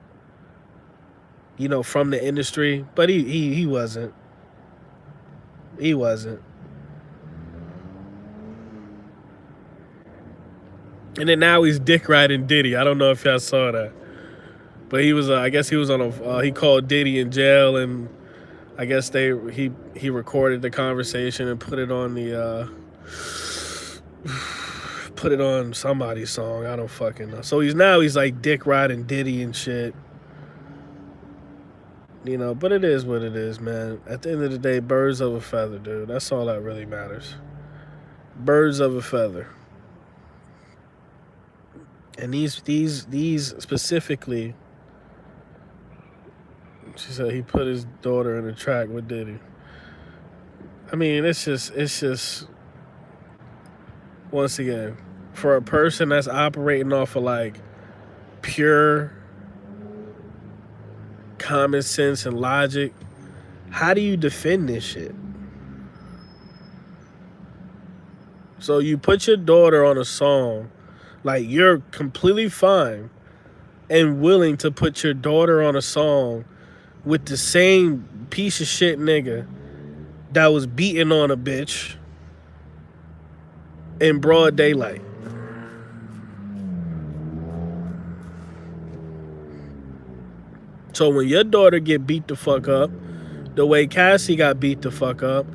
from the industry, but he wasn't. He wasn't. And then now he's dick riding Diddy. I don't know if y'all saw that, but he was. I guess he was on a. He called Diddy in jail, and I guess he recorded the conversation and put it on the. Put it on somebody's song. I don't fucking know. So he's like dick riding Diddy and shit. But it is what it is, man. At the end of the day, birds of a feather, dude. That's all that really matters. Birds of a feather. And these specifically, she said he put his daughter in a track with Diddy. I mean, it's just once again, for a person that's operating off of like pure common sense and logic, how do you defend this shit? So you put your daughter on a song, like you're completely fine and willing to put your daughter on a song with the same piece of shit nigga that was beating on a bitch in broad daylight. So when your daughter get beat the fuck up, the way Cassie got beat the fuck up,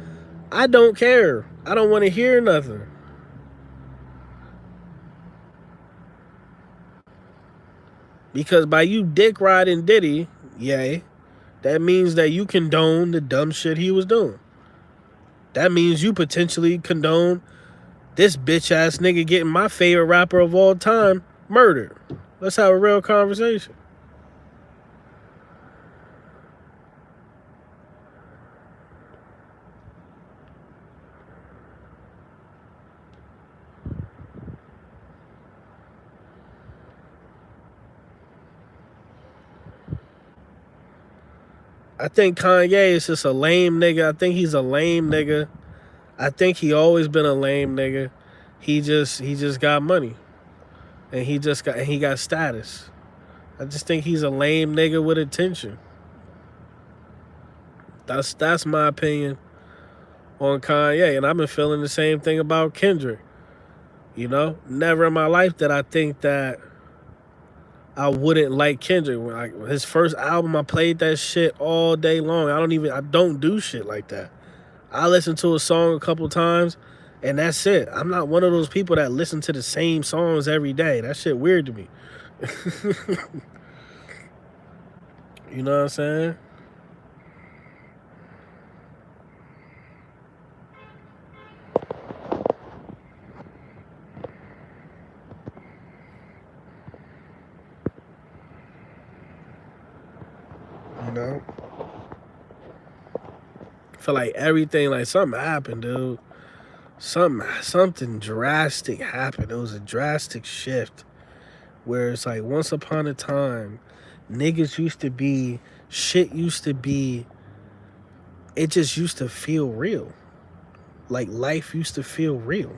I don't care. I don't want to hear nothing. Because by you dick riding Diddy, yay, that means that you condone the dumb shit he was doing. That means you potentially condone this bitch ass nigga getting my favorite rapper of all time murdered. Let's have a real conversation. I think Kanye is just a lame nigga. I think he's a lame nigga. I think he always been a lame nigga. He just got money. And he got status. I just think he's a lame nigga with attention. That's my opinion on Kanye. And I've been feeling the same thing about Kendrick. Never in my life did I think that I wouldn't like Kendrick. His first album, I played that shit all day long. I don't do shit like that. I listen to a song a couple times, and that's it. I'm not one of those people that listen to the same songs every day. That shit weird to me. You know what I'm saying? I feel like everything, like something happened, dude. Something drastic happened. It was a drastic shift where it's like once upon a time, niggas used to be, shit used to be, it just used to feel real. Like life used to feel real.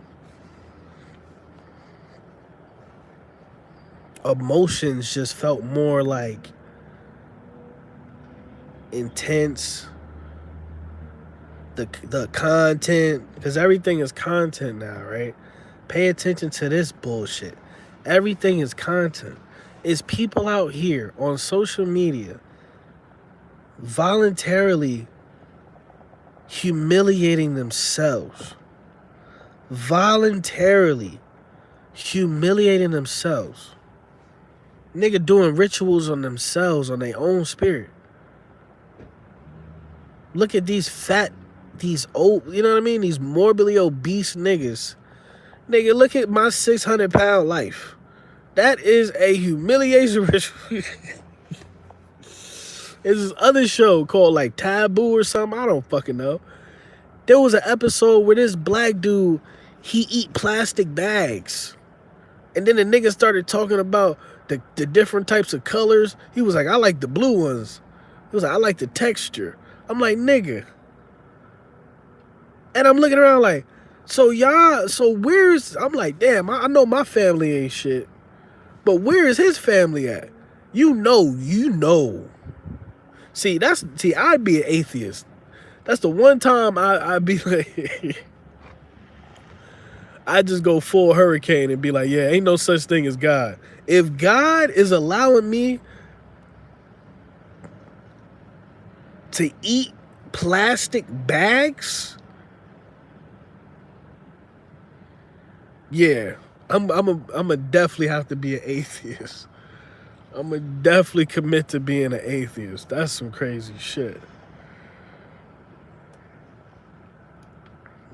Emotions just felt more like intense. The content, because everything is content now, right? Pay attention to this bullshit. Everything is content. It's people out here on social media voluntarily humiliating themselves. Voluntarily humiliating themselves. Nigga doing rituals on themselves, on their own spirit. Look at these old, you know what I mean? These morbidly obese niggas. Nigga, look at my 600-pound life. That is a humiliation ritual. There's this other show called like Taboo or something. I don't fucking know. There was an episode where this black dude, he eat plastic bags. And then the nigga started talking about the different types of colors. He was like, I like the blue ones. He was like, I like the texture. I'm like, nigga. And I'm looking around like, So y'all, so where's, I'm like, damn, I know my family ain't shit. But where is his family at? You know. See, I'd be an atheist. That's the one time I'd be like, I just go full hurricane and be like, yeah, ain't no such thing as God. If God is allowing me to eat plastic bags, yeah, I'm a definitely have to be an atheist. I'm gonna definitely commit to being an atheist. That's some crazy shit.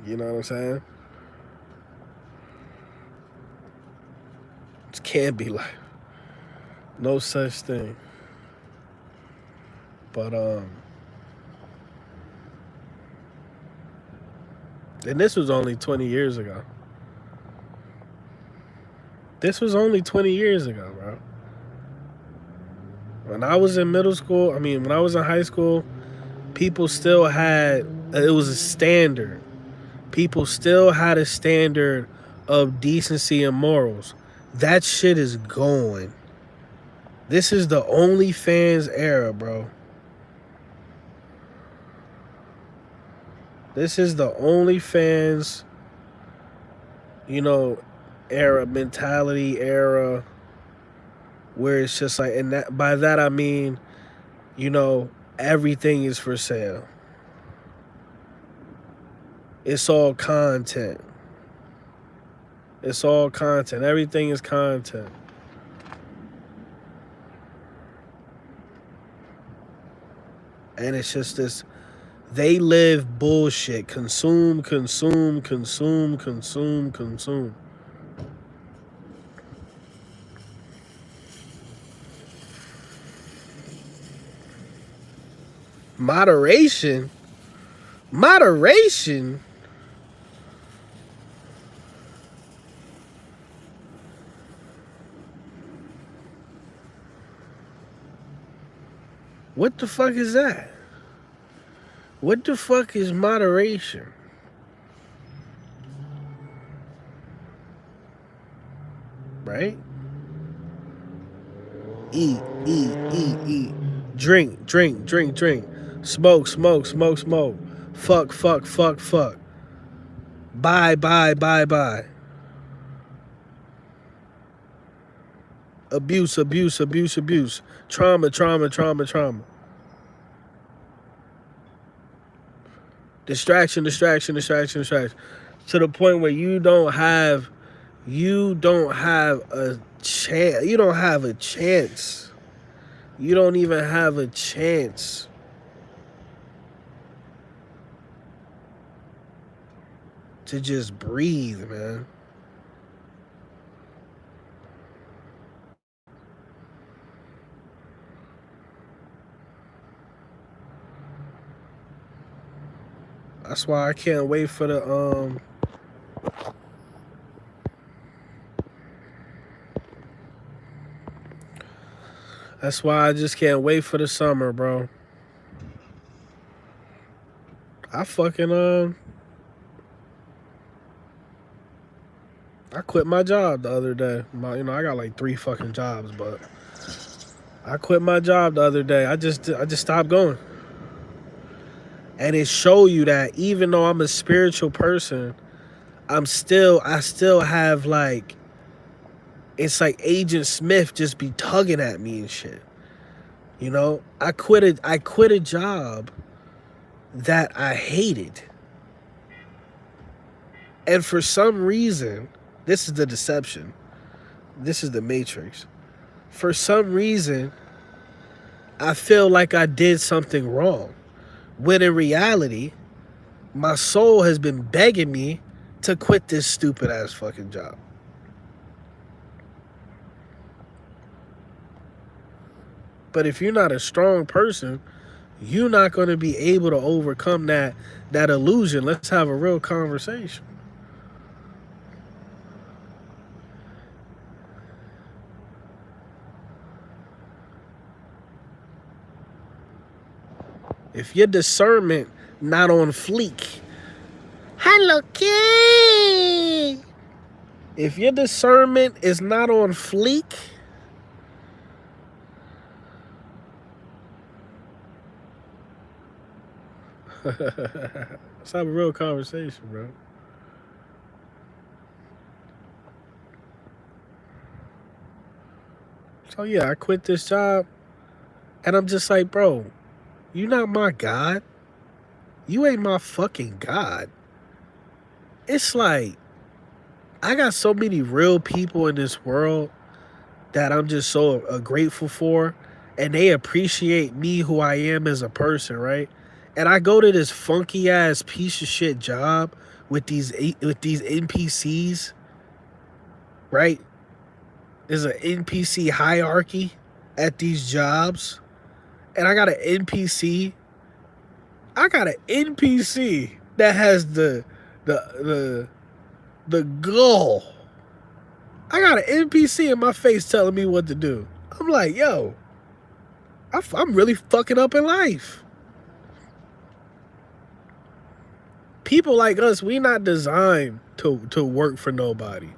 You know what I'm saying? It can't be like no such thing. But and this was only 20 years ago. This was only 20 years ago, bro. When I was in middle school, when I was in high school, people still had, it was a standard. People still had a standard of decency and morals. That shit is going. This is the OnlyFans era, bro. This is the OnlyFans, era, mentality era, where it's just like, and that by that I mean, everything is for sale. It's all content. It's all content. Everything is content. And it's just this, they live bullshit. Consume, consume, consume, consume, consume. Moderation? Moderation? What the fuck is that? What the fuck is moderation? Right? Eat, eat, eat, eat. Drink, drink, drink, drink. Smoke, smoke, smoke, smoke. Fuck, fuck, fuck, fuck. Buy, buy, buy, buy. Abuse, abuse, abuse, abuse. Trauma, trauma, trauma, trauma. Distraction, distraction, distraction, distraction. To the point where you don't have a chance. You don't have a chance. You don't even have a chance to just breathe, man. That's why I can't wait for the That's why I just can't wait for the summer, bro. I fucking I quit my job the other day. I got like 3 fucking jobs, but I quit my job the other day. I just stopped going. And it show you that even though I'm a spiritual person, I still have like, it's like Agent Smith just be tugging at me and shit. I quit a job that I hated. And for some reason, this is the deception. This is the matrix. For some reason, I feel like I did something wrong. When in reality, my soul has been begging me to quit this stupid ass fucking job. But if you're not a strong person, you're not going to be able to overcome that illusion. Let's have a real conversation. If your discernment not on fleek, hello okay. If your discernment is not on fleek, let's have a real conversation, bro. So yeah, I quit this job, and I'm just like, bro, you not my God. You ain't my fucking God. It's like, I got so many real people in this world that I'm just so grateful for, and they appreciate me who I am as a person, right? And I go to this funky ass piece of shit job with these NPCs, right? There's an NPC hierarchy at these jobs, and I got an NPC. I got an NPC that has the gall. I got an NPC in my face telling me what to do. I'm like, yo, I'm really fucking up in life. People like us, we not designed to work for nobody.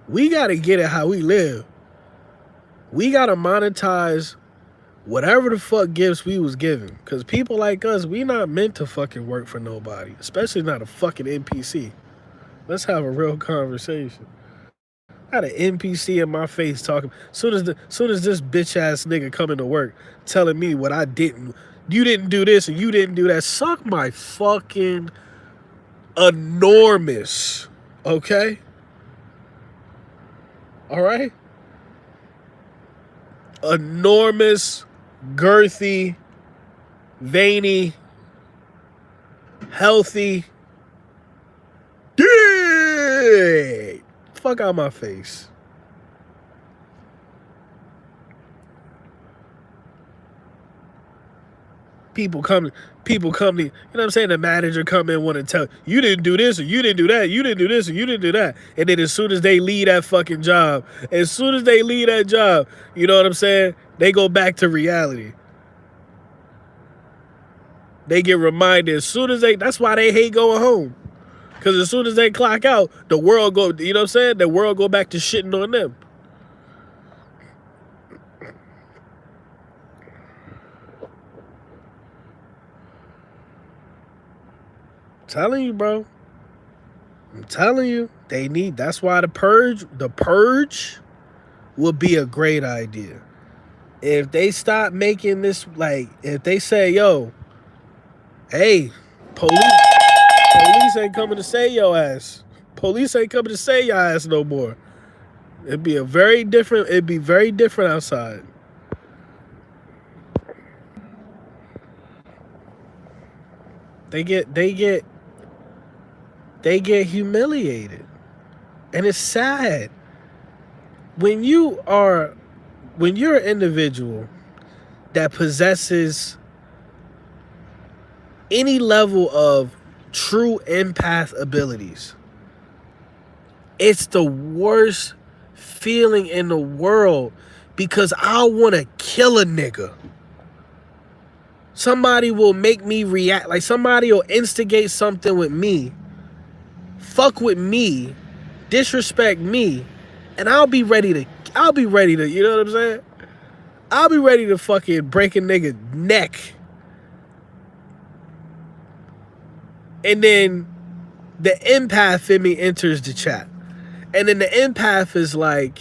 We got to get it how we live. We got to monetize whatever the fuck gifts we was given. Because people like us, we not meant to fucking work for nobody. Especially not a fucking NPC. Let's have a real conversation. I had an NPC in my face talking. Soon as this bitch ass nigga coming to work telling me what I didn't. You didn't do this and you didn't do that. Suck my fucking enormous. Okay? Alright? Enormous, girthy, veiny, healthy. Dick! Fuck out my face. People come to, you know what I'm saying? The manager come in want to tell you didn't do this or you didn't do that, you didn't do this or you didn't do that. And then as soon as they leave that fucking job, you know what I'm saying? They go back to reality. They get reminded as soon as that's why they hate going home. Because as soon as they clock out, the world go, you know what I'm saying? The world go back to shitting on them. I'm telling you, bro. I'm telling you, that's why the purge would be a great idea. If they stop making this, like, if they say, yo, hey, police ain't coming to save your ass. Police ain't coming to save your ass no more. It'd be very different outside. They get humiliated. And it's sad. When you're an individual that possesses any level of true empath abilities, it's the worst feeling in the world because I want to kill a nigga. Somebody will make me react, like somebody will instigate something with me, fuck with me, disrespect me, and I'll be ready to, you know what I'm saying? I'll be ready to fucking break a nigga neck. And then the empath in me enters the chat. And then the empath is like,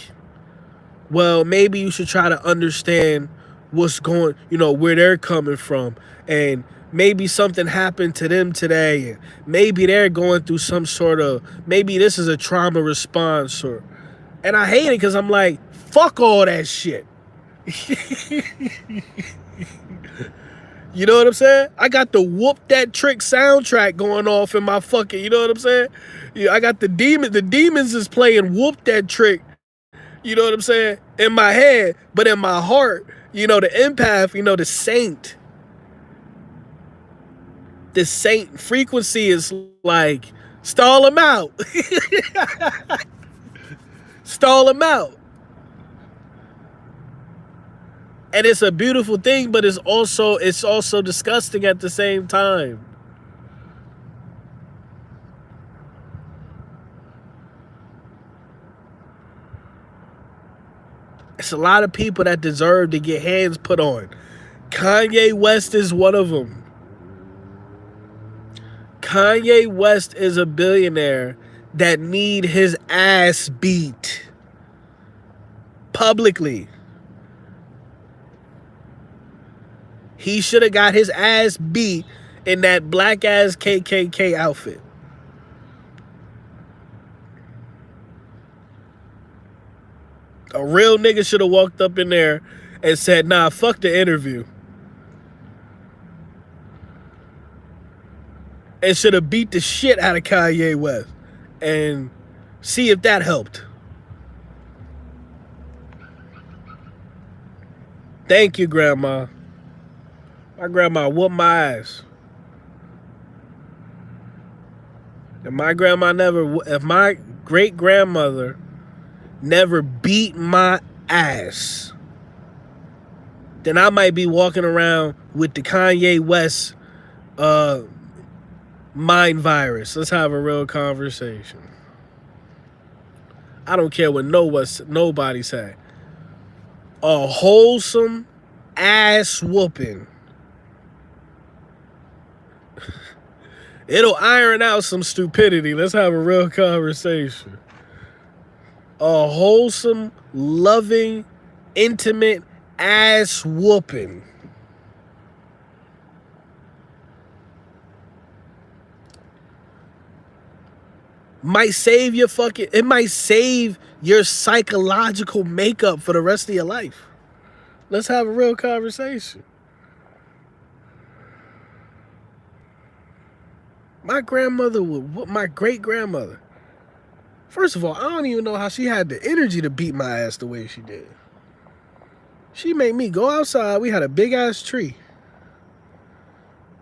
well, maybe you should try to understand what's going, where they're coming from. And maybe something happened to them today. And maybe they're going through some sort of, maybe this is a trauma response. And I hate it because I'm like, fuck all that shit. You know what I'm saying? I got the Whoop That Trick soundtrack going off in my fucking, you know what I'm saying? I got the demons is playing Whoop That Trick, you know what I'm saying, in my head, but in my heart, the empath, the saint frequency is like, stall him out. Stall him out. And it's a beautiful thing, but it's also disgusting at the same time. It's a lot of people that deserve to get hands put on. Kanye West is one of them. Kanye West is a billionaire that need his ass beat publicly. He should have got his ass beat in that black ass KKK outfit. A real nigga should have walked up in there and said, nah, fuck the interview. And should have beat the shit out of Kanye West and see if that helped. Thank you, Grandma. My grandma whooped my ass. If my great grandmother never beat my ass, then I might be walking around with the Kanye West mind virus. Let's have a real conversation. I don't care what nobody say. A wholesome ass whooping. It'll iron out some stupidity. Let's have a real conversation. A wholesome, loving, intimate ass whooping. Might save it might save your psychological makeup for the rest of your life. Let's have a real conversation. My grandmother would whoop my great grandmother. First of all, I don't even know how she had the energy to beat my ass the way she did. She made me go outside. We had a big ass tree.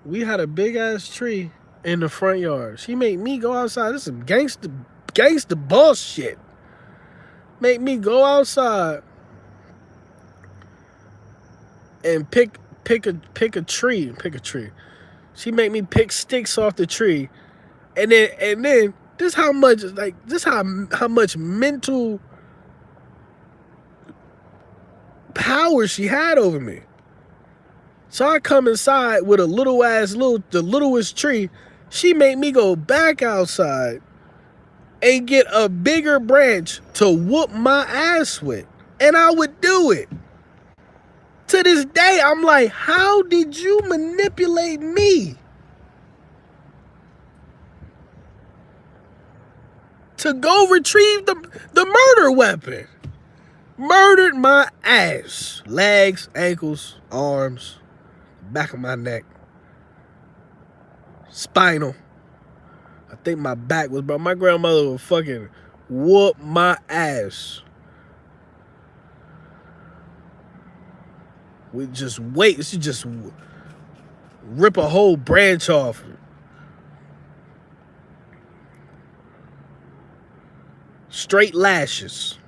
We had a big ass tree in the front yard. She made me go outside. This is some gangster boss shit. Make me go outside and pick a tree. She made me pick sticks off the tree, and then this how much mental power she had over me. So I come inside with the littlest tree. She made me go back outside and get a bigger branch to whoop my ass with, and I would do it. To this day, I'm like, how did you manipulate me to go retrieve the murder weapon? Murdered my ass. Legs, ankles, arms, back of my neck, spinal. I think my back was, bro. My grandmother would fucking whoop my ass. We just wait. She just rip a whole branch off. Straight lashes.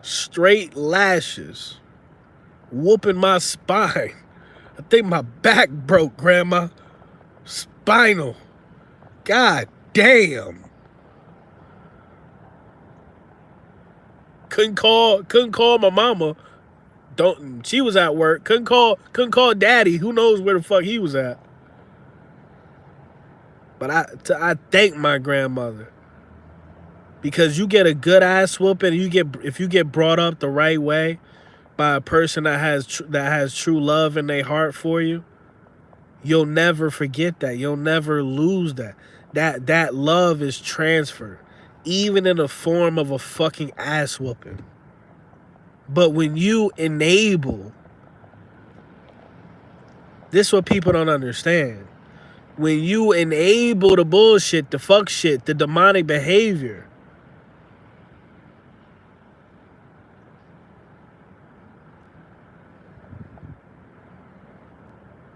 Straight lashes. Whooping my spine. I think my back broke, Grandma. Spinal. God damn. Couldn't call my mama. She was at work. Couldn't call daddy. Who knows where the fuck he was at. But I thank my grandmother. Because you get a good ass whooping, if you get brought up the right way by a person that has true love in their heart for you, you'll never forget that. You'll never lose that. That love is transferred, even in the form of a fucking ass whooping. But when you enable, this is what people don't understand. When you enable the bullshit, the fuck shit, the demonic behavior,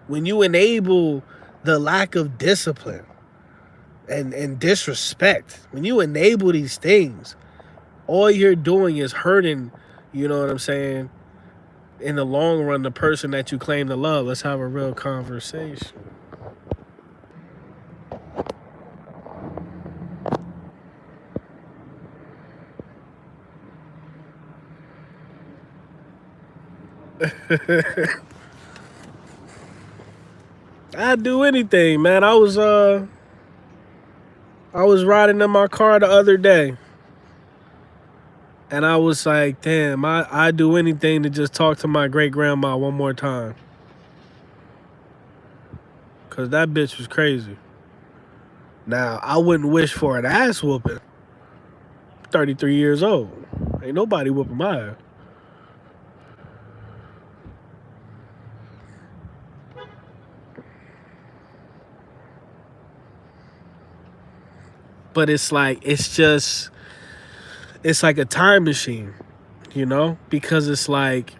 when you enable the lack of discipline and disrespect, when you enable these things, all you're doing is hurting, you know what I'm saying, in the long run, the person that you claim to love. Let's have a real conversation. I'd do anything, man. I was riding in my car the other day, and I was like, damn, I'd do anything to just talk to my great grandma one more time. Cause that bitch was crazy. Now, I wouldn't wish for an ass whooping. 33 years old. Ain't nobody whooping my ass. But it's like, it's like a time machine, you know? Because it's like,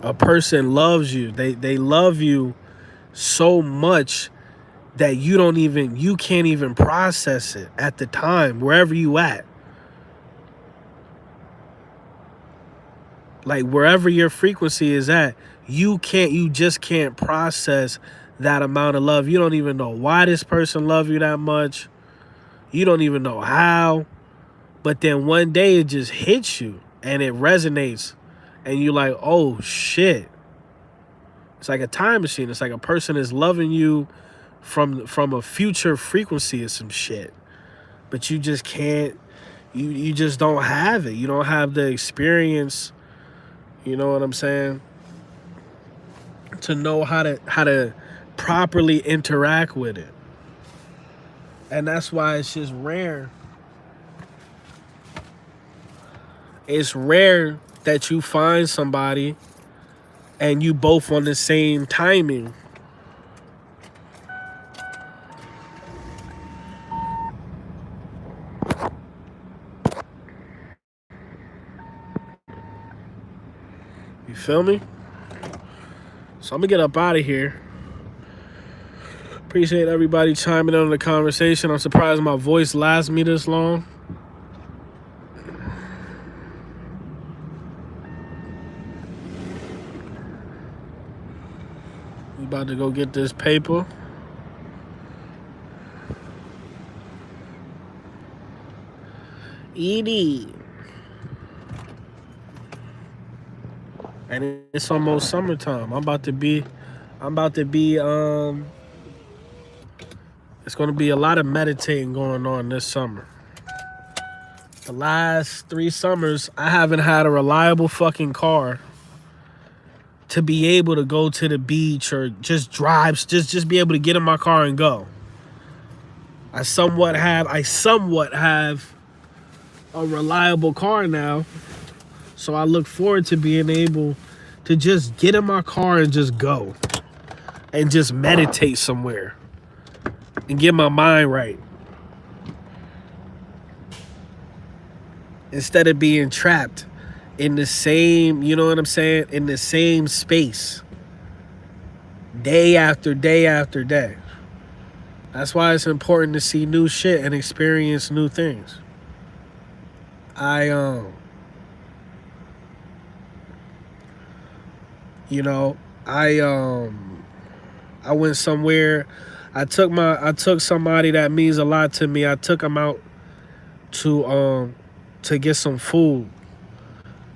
a person loves you. They love you so much that you can't even process it at the time, wherever you at. Like wherever your frequency is at, you just can't process that amount of love. You don't even know why this person loves you that much. You don't even know how. But then one day it just hits you and it resonates. And you're like, oh shit. It's like a time machine. It's like a person is loving you from a future frequency or some shit. But you just can't, you just don't have it. You don't have the experience, you know what I'm saying? To know how to properly interact with it. And that's why it's just rare. It's rare that you find somebody and you both on the same timing. You feel me? So I'm gonna get up out of here. Appreciate everybody chiming in on the conversation. I'm surprised my voice lasts me this long. We about to go get this paper. Edie. And it's almost summertime. It's gonna be a lot of meditating going on this summer. The last 3 summers, I haven't had a reliable fucking car to be able to go to the beach or just drive, just be able to get in my car and go. I somewhat have a reliable car now. So I look forward to being able to just get in my car and just go. And just meditate somewhere. And get my mind right. Instead of being trapped in the same, you know what I'm saying? In the same space. Day after day after day. That's why it's important to see new shit and experience new things. I went somewhere. I took somebody that means a lot to me. I took him out to get some food.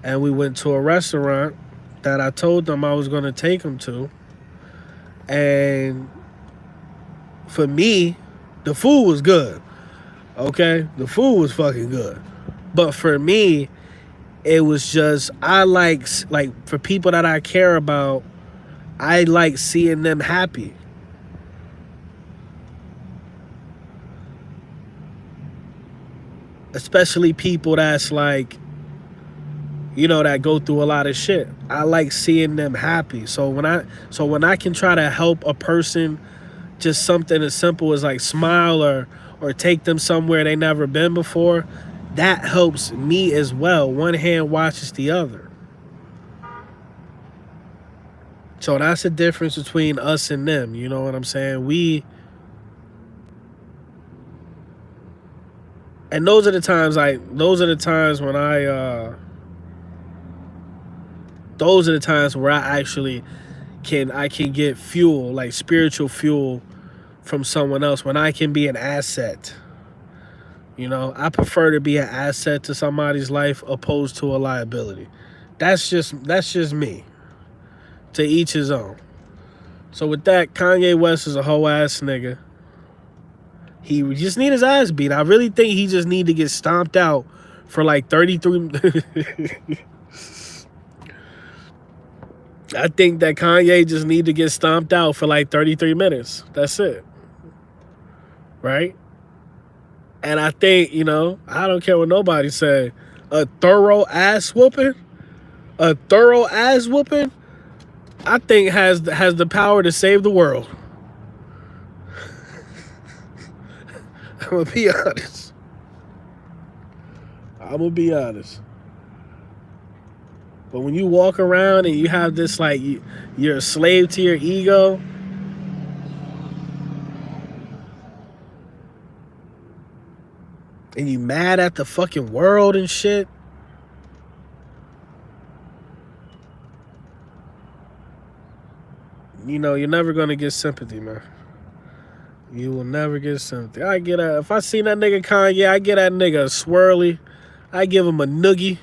And we went to a restaurant that I told them I was going to take him to. And for me, the food was good. Okay? The food was fucking good. But for me, it was just, I like for people that I care about, I like seeing them happy. Especially people that's like, you know, that go through a lot of shit. I like seeing them happy. So when I can try to help a person, just something as simple as like smile or take them somewhere they never been before, that helps me as well. One hand washes the other. So that's the difference between us and them. You know what I'm saying? And those are the times where I actually can get fuel, like spiritual fuel from someone else, when I can be an asset. You know, I prefer to be an asset to somebody's life opposed to a liability. That's just me. To each his own. So with that, Kanye West is a hoe ass nigga. He just need his ass beat. I really think he just need to get stomped out for like 33. I think that Kanye just need to get stomped out for like 33 minutes. That's it. Right? And I think, you know, I don't care what nobody say. A thorough ass whooping, I think has the power to save the world. I'm gonna be honest. But when you walk around and you have this like you're a slave to your ego, and you mad at the fucking world and shit, you know, you're never gonna get sympathy, man. You will never get sympathy. If I see that nigga Kanye, I get that nigga a swirly. I give him a noogie.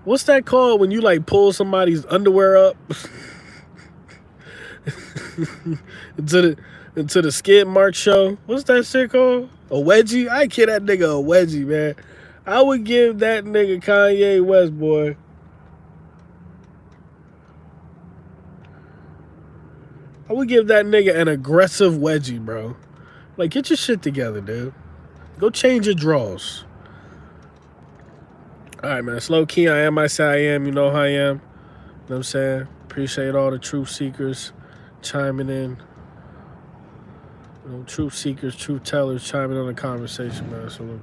What's that called when you like pull somebody's underwear up into the skid mark show? What's that shit called? A wedgie? I give that nigga a wedgie, man. I would give that nigga Kanye West, boy. I would give that nigga an aggressive wedgie, bro. Like, get your shit together, dude. Go change your drawers. All right, man. It's low key. I am. I say I am. You know how I am. You know what I'm saying? Appreciate all the truth seekers chiming in. You know, truth seekers, truth tellers chiming in the conversation, man. So